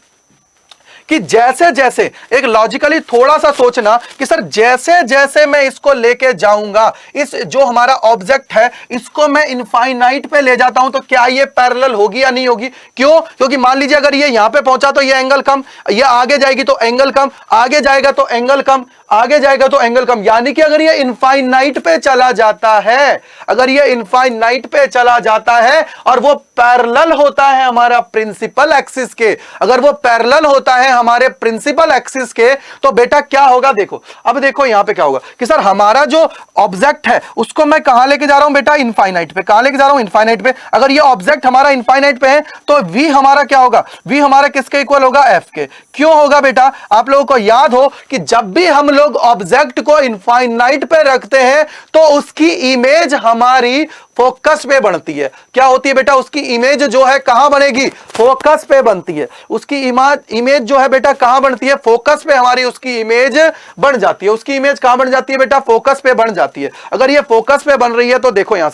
कि जैसे जैसे एक लॉजिकली थोड़ा सा सोचना कि सर जैसे जैसे मैं इसको लेके जाऊंगा, इस जो हमारा ऑब्जेक्ट है इसको मैं इनफाइनाइट पे ले जाता हूं, तो क्या ये पैरेलल होगी या नहीं होगी। क्यों, क्योंकि मान लीजिए अगर ये यहां पे पहुंचा तो ये एंगल कम, ये आगे जाएगी तो एंगल कम, आगे जाएगा तो एंगल कम, आगे जाएगा तो एंगल कम, यानी कि अगर ये इनफाइनाइट पे चला जाता है, अगर ये इनफाइनाइट पे चला जाता है और वो पैरेलल होता है हमारा प्रिंसिपल एक्सिस के, अगर वो पैरेलल होता है हमारे प्रिंसिपल एक्सिस के, तो बेटा क्या होगा, देखो अब देखो यहां पे क्या होगा कि सर हमारा जो ऑब्जेक्ट है उसको मैं कहां लेके जा रहा हूं बेटा, इनफाइनाइट पे। कहां लेके जा रहा हूं, इनफाइनाइट पे। अगर ये ऑब्जेक्ट हमारा इनफाइनाइट पे है तो v हमारा क्या होगा, v हमारा किसके इक्वल होगा, f के। क्यों होगा बेटा, आप लोगों को याद हो कि जब भी हम लोग ऑब्जेक्ट को इनफाइनाइट पे रखते हैं तो उसकी इमेज हमारी फोकस पे बनती है। क्या होती है बेटा, उसकी इमेज जो है कहां बनेगी, फोकस पे बनती है। उसकी इमेज जो है बेटा कहां बनती है, फोकस पे हमारी उसकी इमेज बन जाती है। उसकी इमेज कहां बन जाती है बेटा, फोकस पे बन जाती है। अगर ये फोकस पे बन रही है तो देखो यहां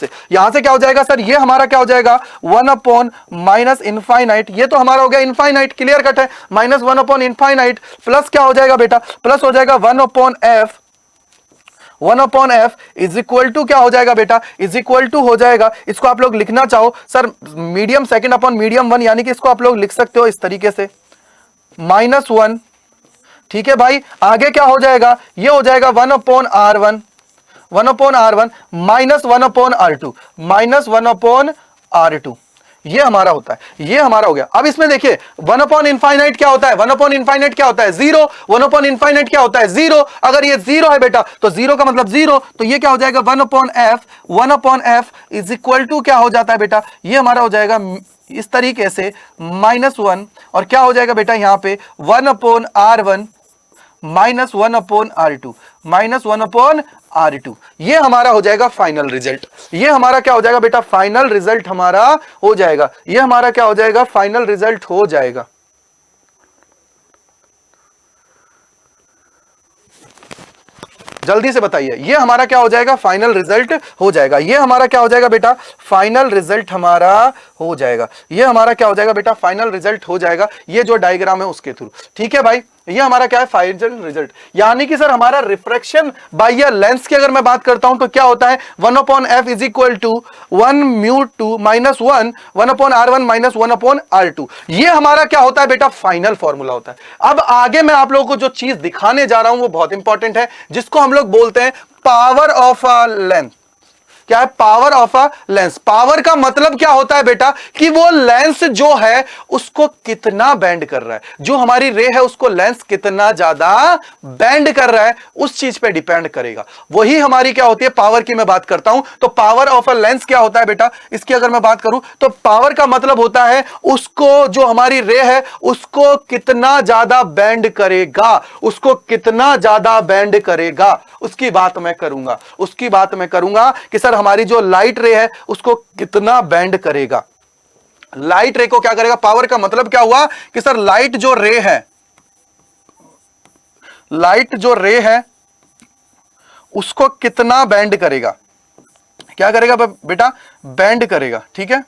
से क्या हो जाएगा सर, ये हमारा क्या हो जाएगा 1/ माइनस इनफाइनाइट, ये तो हमारा हो गया इनफाइनाइट, क्लियर कट है, -1/ इनफाइनाइट प्लस क्या हो जाएगा बेटा, प्लस हो जाएगा 1/f, 1/f is equal to क्या हो जाएगा बेटा, इज इक्वल टू हो जाएगा, इसको आप लोग लिखना चाहो sir medium second upon medium 1, यानी कि इसको आप लोग लिख सकते हो इस तरीके से -1। ठीक है भाई, आगे क्या हो जाएगा, ये हो जाएगा 1/r1, 1/r1 minus 1/r2, minus 1/r2, ये हमारा होता है, ये हमारा हो गया। अब इसमें देखिए 1/इनफाइनाइट क्या होता है, 1/इनफाइनाइट क्या होता है, 0, 1/इनफाइनाइट क्या होता है, 0। अगर ये 0 है बेटा तो 0 का मतलब 0, तो ये क्या हो जाएगा 1/f, 1/f is equal to क्या हो जाता है बेटा, ये हमारा हो जाएगा इस तरीके से -1, और क्या हो जाएगा बेटा यहां पे 1/r1 minus 1/r2, minus 1/r2। R2। ये हमारा हो जाएगा फाइनल रिजल्ट। ये हमारा क्या हो जाएगा बेटा, फाइनल रिजल्ट हमारा हो जाएगा। ये हमारा क्या हो जाएगा, फाइनल रिजल्ट हो जाएगा। जल्दी से बताइए, ये हमारा क्या हो जाएगा, फाइनल रिजल्ट हो जाएगा। ये हमारा क्या हो जाएगा बेटा, फाइनल रिजल्ट हमारा हो जाएगा। ये हमारा क्या हो जाएगा बेटा, फाइनल रिजल्ट हो जाएगा। ये जो डायग्राम है उसके थ्रू, ठीक है भाई। ये हमारा क्या है, फाइनल रिजल्ट। यानी कि सर हमारा रिफ्रैक्शन बाय अ लेंस की अगर मैं बात करता हूं तो क्या होता है, 1/f is equal to 1μ2 minus 1/r1 minus 1/r2। ये हमारा क्या होता है बेटा, फाइनल फॉर्मूला होता है। अब आगे मैं आप लोगों को जो चीज दिखाने जा रहा हूं वो बहुत इंपॉर्टेंट है, जिसको हम लोग बोलते हैं पावर ऑफ अ लेंस। क्या है, power of a lens. Power का मतलब क्या होता है बेटा, कि वो लेंस जो है उसको कितना बेंड कर रहा है, जो हमारी रे है उसको लेंस कितना ज्यादा बेंड कर रहा है, उस चीज पे डिपेंड करेगा। वही हमारी क्या होती है, पावर की मैं बात करता हूं। तो पावर ऑफ अ लेंस क्या होता है बेटा, इसकी अगर मैं बात करूं तो पावर का मतलब होता है उसको, जो हमारी रे है उसको कितना ज्यादा बेंड करेगा, उसको कितना ज्यादा बेंड करेगा, उसकी बात मैं करूंगा। उसकी बात मैं करूंगा कि सर हमारी जो लाइट रे है उसको कितना बेंड करेगा। लाइट रे को क्या करेगा, पावर का मतलब क्या हुआ कि सर लाइट जो रे है, लाइट जो रे है उसको कितना बेंड करेगा। क्या करेगा बेटा, बेंड करेगा, ठीक है।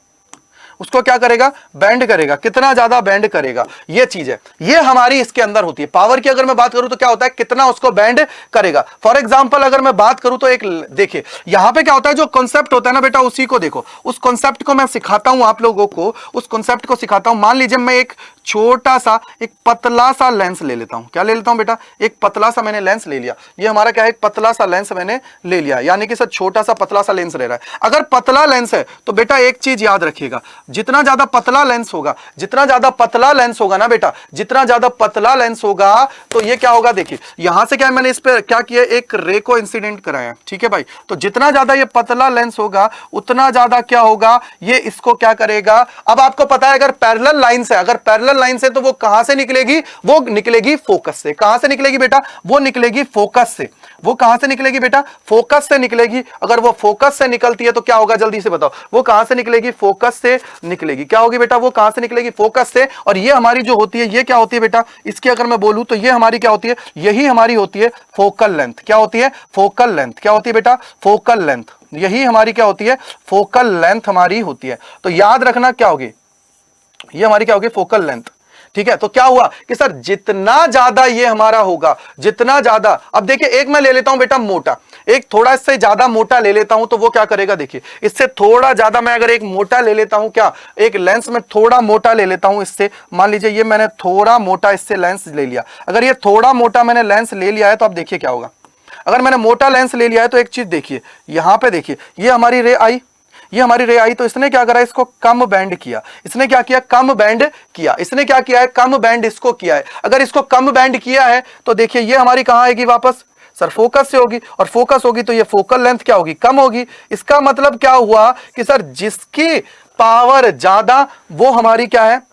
उसको क्या करेगा, बेंड करेगा, कितना ज्यादा बेंड करेगा, ये चीज है। ये हमारी इसके अंदर होती है। पावर की अगर मैं बात करूं तो क्या होता है, कितना उसको बेंड करेगा। फॉर एग्जांपल अगर मैं बात करूं तो एक देखिए यहां पे क्या होता है, जो कॉन्सेप्ट होता है ना बेटा, उसी को देखो। उस कॉन्सेप्ट को मैं सिखाता हूं आप लोगों को, उस कॉन्सेप्ट को सिखाता हूं। मान लीजिए मैं एक छोटा सा, एक पतला सा लेंस ले लेता हूं। क्या ले लेता हूं बेटा, एक पतला सा मैंने लेंस ले लिया। ये हमारा क्या है, एक पतला सा लेंस मैंने ले लिया, यानी कि सर छोटा सा पतला सा लेंस ले रहा है। अगर पतला लेंस है तो बेटा एक चीज याद रखिएगा, जितना ज्यादा पतला लेंस होगा, जितना ज्यादा पतला लेंस होगा ना बेटा, जितना ज्यादा पतला लेंस होगा तो ये क्या होगा, देखिए यहां से क्या मैंने इस पे क्या किया, एक रे को इंसिडेंट कराया, ठीक है भाई। तो जितना ज्यादा ये पतला लेंस होगा उतना ज्यादा क्या होगा, ये इसको क्या करेगा। अब आपको पता है अगर पैरेलल लाइन से, अगर पैरेलल लाइन से तो वो कहां से निकलेगी, वो निकलेगी फोकस से। कहां से निकलेगी बेटा, वो निकलेगी फोकस से। वो कहां से निकलेगी बेटा, फोकस से निकलेगी। अगर वो फोकस से निकलती है तो क्या होगा, जल्दी से बताओ, वो कहां से निकलेगी, फोकस से निकलेगी। क्या होगी बेटा, वो कहां से निकलेगी, फोकस से। और ये हमारी जो होती है, ये क्या होती है बेटा, इसकी अगर मैं बोलूं तो ये हमारी क्या होती है, यही हमारी होती है फोकल लेंथ। क्या होती है, फोकल लेंथ। क्या होती है बेटा, फोकल लेंथ। यही हमारी क्या होती है, फोकल लेंथ हमारी होती है। तो याद रखना क्या होगी, ये हमारी क्या होगी, फोकल लेंथ, ठीक है। तो क्या हुआ कि सर जितना ज्यादा ये हमारा होगा, जितना ज्यादा, अब देखिए एक मैं ले लेता हूं बेटा मोटा, एक थोड़ा इससे ज्यादा मोटा ले लेता हूं तो वो क्या करेगा, देखिए इससे थोड़ा ज्यादा मैं अगर एक मोटा ले लेता हूं, क्या एक लेंस में थोड़ा मोटा ले लेता हूं इससे, मान लीजिए ये मैंने थोड़ा मोटा इससे लेंस ले लिया। अगर ये थोड़ा मोटा मैंने लेंस ले लिया है तो अब देखिए क्या होगा, अगर मैंने मोटा लेंस ले लिया है तो एक चीज देखिए, यहां पे देखिए ये हमारी रे आई, ये हमारी रे आई, तो इसने क्या करा, इसको कम बैंड किया। इसने क्या किया, कम बैंड किया। इसने क्या किया है, कम बैंड इसको किया है। अगर इसको कम बैंड किया है तो देखिए ये हमारी कहां आएगी वापस, सर फोकस से होगी। और फोकस होगी तो ये फोकल लेंथ क्या होगी, कम होगी। इसका मतलब क्या हुआ कि सर जिसकी पावर ज्यादा वो हमारी क्या है,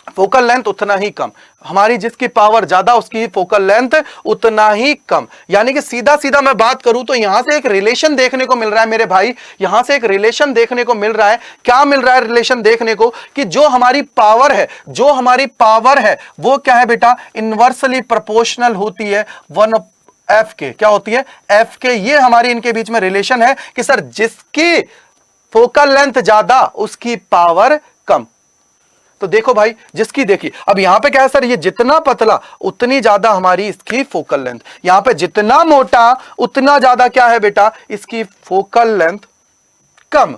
फोकल लेंथ उतना ही कम। हमारी जिसकी पावर ज्यादा उसकी फोकल लेंथ उतना ही कम। यानी कि सीधा सीधा मैं बात करूं तो यहां से एक रिलेशन देखने को मिल रहा है मेरे भाई, यहां से एक रिलेशन देखने को मिल रहा है। क्या मिल रहा है रिलेशन देखने को, कि जो हमारी पावर है, जो हमारी पावर है वो क्या है बेटा, इनवर्सली प्रोपोर्शनल होती है 1/f के। क्या होती है, f के। ये हमारी इनके बीच में रिलेशन है कि सर जिसकी फोकल लेंथ ज्यादा उसकी पावर कम। तो देखो भाई, जिसकी देखिए अब यहां पे क्या है सर, ये जितना पतला उतनी ज्यादा हमारी इसकी फोकल लेंथ, यहां पे जितना मोटा उतना ज्यादा क्या है बेटा, इसकी फोकल लेंथ कम।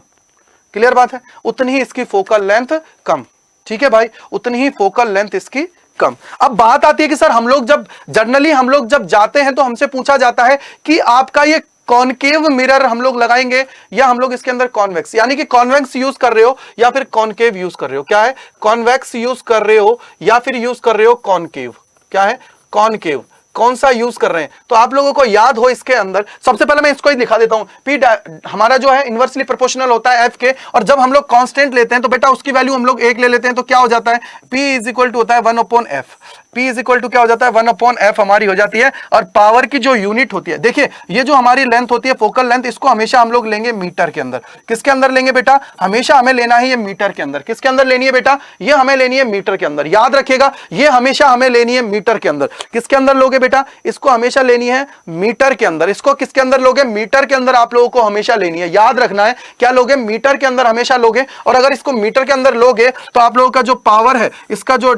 क्लियर बात है, उतनी ही इसकी फोकल लेंथ कम, ठीक है भाई, उतनी ही फोकल लेंथ इसकी कम। अब बात आती है कि सर हम लोग जब जनरली हम लोग जब जाते हैं तो हमसे पूछा जाता है कि आपका ये कॉनकेव मिरर हम लोग लगाएंगे या हम लोग इसके अंदर कॉन्वेक्स, यानी कि कॉन्वेक्स यूज कर रहे हो या फिर कॉनकेव यूज कर रहे हो। क्या है, कॉन्वेक्स यूज कर रहे हो या फिर यूज कर रहे हो कॉनकेव। क्या है, कॉनकेव। कौन सा यूज कर रहे हैं, तो आप लोगों को याद हो इसके अंदर सबसे पहले मैं इसको ही दिखा देता हूं। पी हमारा जो है इनवर्सली प्रोपोर्शनल होता है एफ के, और जब हम लोग कांस्टेंट लेते हैं तो बेटा उसकी वैल्यू हम लोग 1 ले लेते हैं, तो क्या हो जाता है P इज इक्वल टू होता है 1/f। P is equal to क्या हो जाता है 1/f हमारी हो जाती है। और पावर की जो यूनिट होती है, देखिए ये जो हमारी लेंथ होती है फोकल लेंथ, इसको हमेशा हम लोग लेंगे मीटर के अंदर। किसके अंदर लेंगे बेटा, हमेशा हमें लेना है ये मीटर के अंदर। किसके अंदर लेनी है बेटा, ये हमें लेनी है मीटर के अंदर। याद रखिएगा ये हमेशा हमें लेनी है मीटर के अंदर। किसके अंदर लोगे बेटा, इसको हमेशा लेनी है मीटर के अंदर। इसको किसके अंदर लोगे, मीटर के अंदर आप लोगों को हमेशा लेनी है। याद रखना है क्या लोगे, मीटर के अंदर हमेशा लोगे। और अगर इसको मीटर के अंदर लोगे तो आप लोगों का जो पावर है, इसका जो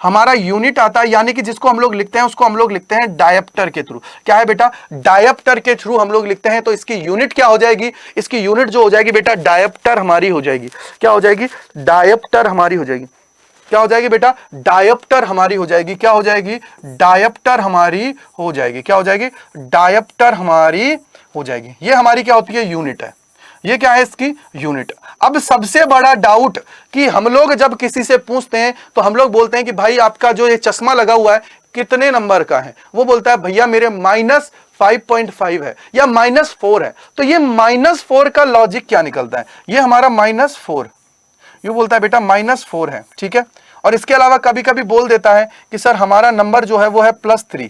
हमारा यूनिट आता है, यानी कि जिसको हम लोग लिखते हैं उसको हम लोग लिखते हैं डायप्टर के थ्रू। क्या है बेटा, डायप्टर के थ्रू हम लोग लिखते हैं। तो इसकी यूनिट क्या हो जाएगी, इसकी यूनिट जो हो जाएगी बेटा डायप्टर हमारी हो जाएगी। क्या हो जाएगी, डायप्टर हमारी हो जाएगी। क्या हो जाएगी बेटा, डायप्टर हमारी हो जाएगी। क्या हो जाएगी, डायप्टर हमारी हो जाएगी। क्या हो जाएगी, डायप्टर हमारी हो जाएगी। ये हमारी क्या होती है, यूनिट है। ये क्या है, इसकी यूनिट। अब सबसे बड़ा डाउट कि हम लोग जब किसी से पूछते हैं तो हम लोग बोलते हैं कि भाई आपका जो ये चश्मा लगा हुआ है कितने नंबर का है, वो बोलता है भैया मेरे -5.5 है या -4 है। तो ये -4 का लॉजिक क्या निकलता है, ये हमारा -4, ये बोलता है बेटा -4 है, ठीक है। और इसके अलावा कभी कभी बोल देता है कि सर हमारा नंबर जो है वो है +3।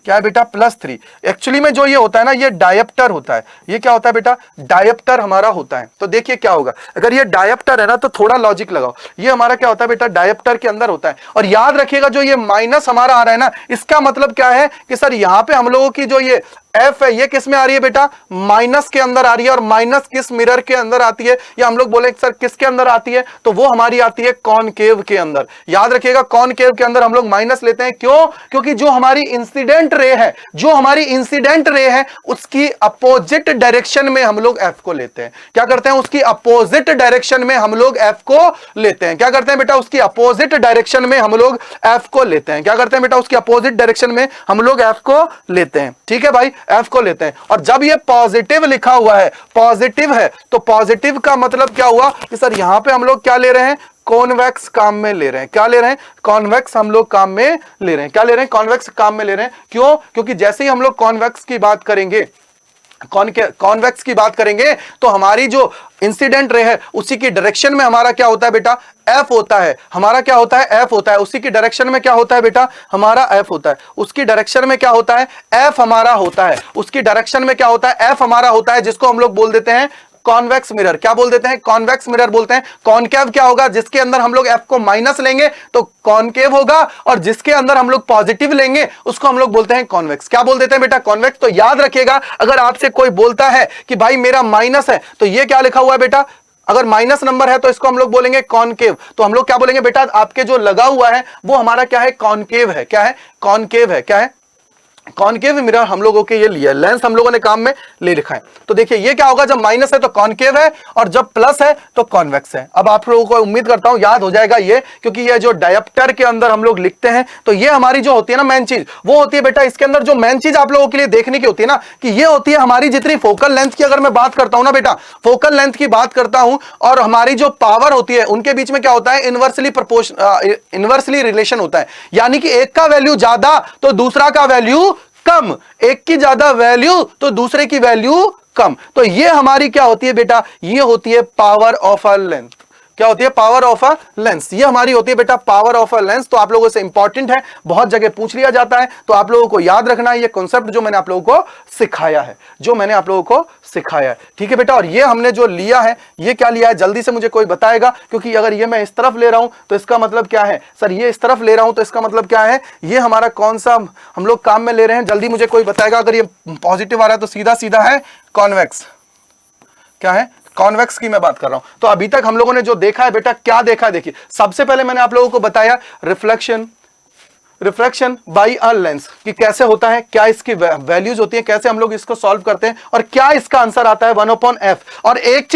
क्या है बेटा, +3। एक्चुअली में जो ये होता है ना, ये डायप्टर होता है। ये क्या होता है बेटा, डायप्टर हमारा होता है। तो देखिए क्या होगा, अगर ये डायप्टर है ना तो थोड़ा लॉजिक लगाओ। ये हमारा क्या होता है बेटा, डायप्टर के अंदर होता है। और याद रखिएगा जो ये माइनस हमारा आ रहा है ना, इसका मतलब क्या है कि सर यहां पे हम लोगों की जो ये एफ है ये किस में आ रही है बेटा, माइनस के अंदर आ रही है। और माइनस किस मिरर के अंदर आती है, या हम लोग बोले सर किसके अंदर आती है, तो वो हमारी आती है कॉनकेव के अंदर। याद रखिएगा कॉनकेव के अंदर हम लोग माइनस लेते हैं। क्यों, क्योंकि जो हमारी इंसिडेंट रे है, जो हमारी इंसिडेंट रे है उसकी अपोजिट डायरेक्शन में हम लोग एफ को लेते हैं। क्या करते हैं, उसकी अपोजिट डायरेक्शन में हम लोग एफ को लेते हैं। क्या करते हैं बेटा, उसकी अपोजिट डायरेक्शन में हम लोग एफ को लेते हैं। क्या करते हैं बेटा, उसकी अपोजिट डायरेक्शन में हम लोग एफ को लेते हैं। ठीक है भाई, एफ को लेते हैं। और जब ये पॉजिटिव लिखा हुआ है, पॉजिटिव है, तो पॉजिटिव का मतलब क्या हुआ कि सर यहां पे हम लोग क्या ले रहे हैं, कॉन्वेक्स काम में ले रहे हैं। क्या ले रहे हैं, कॉन्वेक्स हम लोग काम में ले रहे हैं। क्या ले रहे हैं, कॉन्वेक्स काम में ले रहे हैं। क्यों, क्योंकि जैसे ही हम लोग कॉन्वेक्स की बात करेंगे, कॉन्वेक्स की बात करेंगे, तो हमारी जो इंसिडेंट रे है उसी की डायरेक्शन में हमारा क्या होता है बेटा, एफ होता है। हमारा क्या होता है, एफ होता है। उसी की डायरेक्शन में क्या होता है बेटा, हमारा एफ होता है। उसकी डायरेक्शन में क्या होता है, एफ हमारा होता है। उसकी डायरेक्शन में क्या होता है, एफ हमारा होता है, जिसको हम लोग बोल देते हैं कॉन्वेक्स मिरर। क्या बोल देते हैं, कॉन्वेक्स मिरर बोलते हैं। कॉनकेव क्या होगा, जिसके अंदर हम लोग एफ को माइनस लेंगे तो कॉनकेव होगा, और जिसके अंदर हम लोग पॉजिटिव लेंगे उसको हम लोग बोलते हैं कॉन्वेक्स। क्या बोल देते हैं बेटा, कॉन्वेक्स। तो याद रखिएगा अगर आपसे कोई बोलता है कि भाई मेरा माइनस है, तो ये क्या लिखा हुआ है बेटा, अगर माइनस नंबर है तो इसको हम लोग बोलेंगे कॉनकेव। तो हम लोग क्या बोलेंगे बेटा, आपके जो लगा हुआ है वो हमारा क्या है, कॉनकेव है। क्या है, कॉनकेव है। क्या है, कॉनकेव मिरर हम लोगों के ये लिया, लेंस हम लोगों ने काम में ले रखा है। तो देखिए ये क्या होगा, जब माइनस है तो कॉनकेव है, और जब प्लस है तो कॉन्वेक्स है। अब आप लोगों को उम्मीद करता हूं याद हो जाएगा ये, क्योंकि ये जो डायप्टर के अंदर हम लोग लिखते हैं, तो ये हमारी जो होती है ना मेन चीज, वो होती है बेटा इसके अंदर जो मेन चीज आप लोगों के लिए देखने की होती है ना, कि ये होती है हमारी जितनी फोकल लेंथ की अगर मैं बात करता हूं ना बेटा, फोकल लेंथ की बात करता हूं, और हमारी जो पावर होती है उनके बीच में क्या होता है, इनवर्सली रिलेशन होता है। यानी कि एक का वैल्यू ज्यादा तो दूसरा का वैल्यू कम, एक की ज्यादा वैल्यू तो दूसरे की वैल्यू कम। तो ये हमारी क्या होती है बेटा, ये होती है पावर ऑफ अ लेंथ। क्या होती है, पावर ऑफ अ लेंस। ये हमारी होती है बेटा पावर ऑफ अ लेंस। तो आप लोगों से इंपॉर्टेंट है, बहुत जगह पूछ लिया जाता है, तो आप लोगों को याद रखना है ये कॉन्सेप्ट जो मैंने आप लोगों को सिखाया है, जो मैंने आप लोगों को सिखाया है। ठीक है बेटा, और ये हमने जो लिया है, ये क्या लिया है, जल्दी से मुझे कोई बताएगा, क्योंकि अगर ये मैं इस तरफ ले रहा हूं तो इसका मतलब क्या है, सर ये इस तरफ ले रहा हूं तो इसका मतलब क्या है, ये हमारा कौन सा हम लोग काम में ले रहे हैं, जल्दी मुझे कोई बताएगा। अगर ये पॉजिटिव आ रहा है तो सीधा सीधा है कॉन्वेक्स। क्या है, कॉन्वेक्स की मैं बात कर रहा हूं। तो अभी तक हम लोगों ने जो देखा है बेटा, क्या देखा है, देखिए सबसे पहले मैंने आप लोगों को बताया रिफ्लेक्शन बाई अ लेंस कि कैसे होता है, क्या इसकी वैल्यूज होती है, कैसे हम लोग इसको सॉल्व करते हैं, और क्या इसका आंसर आता है 1/f। और एक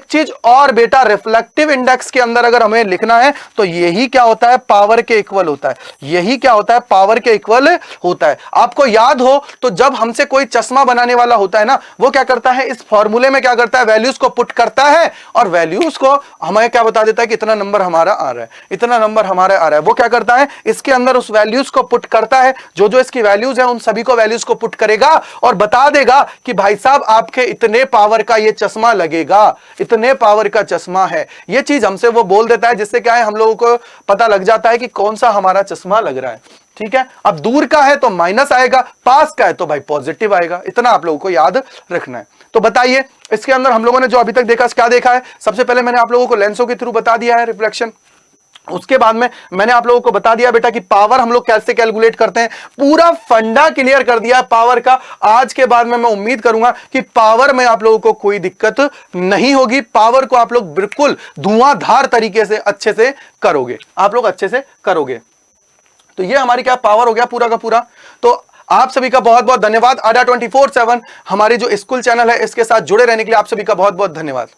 चीज और बेटा, रिफ्लेक्टिव इंडेक्स के अंदर अगर हमें लिखना है तो यही क्या होता है, पावर के इक्वल होता है। यही क्या होता है, पावर के इक्वल होता है। आपको याद हो तो जब हमसे कोई चश्मा बनाने वाला होता है ना, वो क्या करता है, इस फॉर्मूले में क्या करता है, वैल्यूज को पुट करता है, और वैल्यूज को हमें क्या बता देता है कि इतना नंबर हमारा आ रहा है, इतना नंबर हमारा आ रहा है। वो क्या करता है, इसके इसके अंदर उस वैल्यूज को पुट करता है, जो जो इसकी वैल्यूज है उन सभी को वैल्यूज को पुट करेगा और बता देगा कि भाई साहब आपके इतने पावर का ये चश्मा लगेगा, इतने पावर का चश्मा है। ये चीज हमसे वो बोल देता है, जिससे क्या है हम लोगों को पता लग जाता है कि कौन सा हमारा चश्मा लग रहा है। ठीक है, अब दूर का है तो माइनस आएगा, पास का है तो भाई पॉजिटिव आएगा। इतना आप लोगों को याद रखना है। तो बताइए इसके अंदर हम लोगों ने जो अभी तक देखा क्या देखा है। सबसे पहले मैंने आप लोगों को लेंसों के थ्रू बता दिया है रिफ्लेक्शन। उसके बाद में मैंने आप लोगों को बता दिया बेटा कि पावर हम लोग कैसे कैलकुलेट करते हैं, पूरा फंडा क्लियर कर दिया पावर का। आज के बाद में मैं उम्मीद करूंगा कि पावर में आप लोगों को कोई दिक्कत नहीं होगी, पावर को आप लोग बिल्कुल धुआंधार तरीके से अच्छे से करोगे, आप लोग अच्छे से करोगे। तो ये हमारी क्या पावर हो गया पूरा का पूरा। तो आप सभी का बहुत बहुत धन्यवाद। ADA 24/7 हमारी जो स्कूल चैनल है इसके साथ जुड़े रहने के लिए आप सभी का बहुत बहुत धन्यवाद।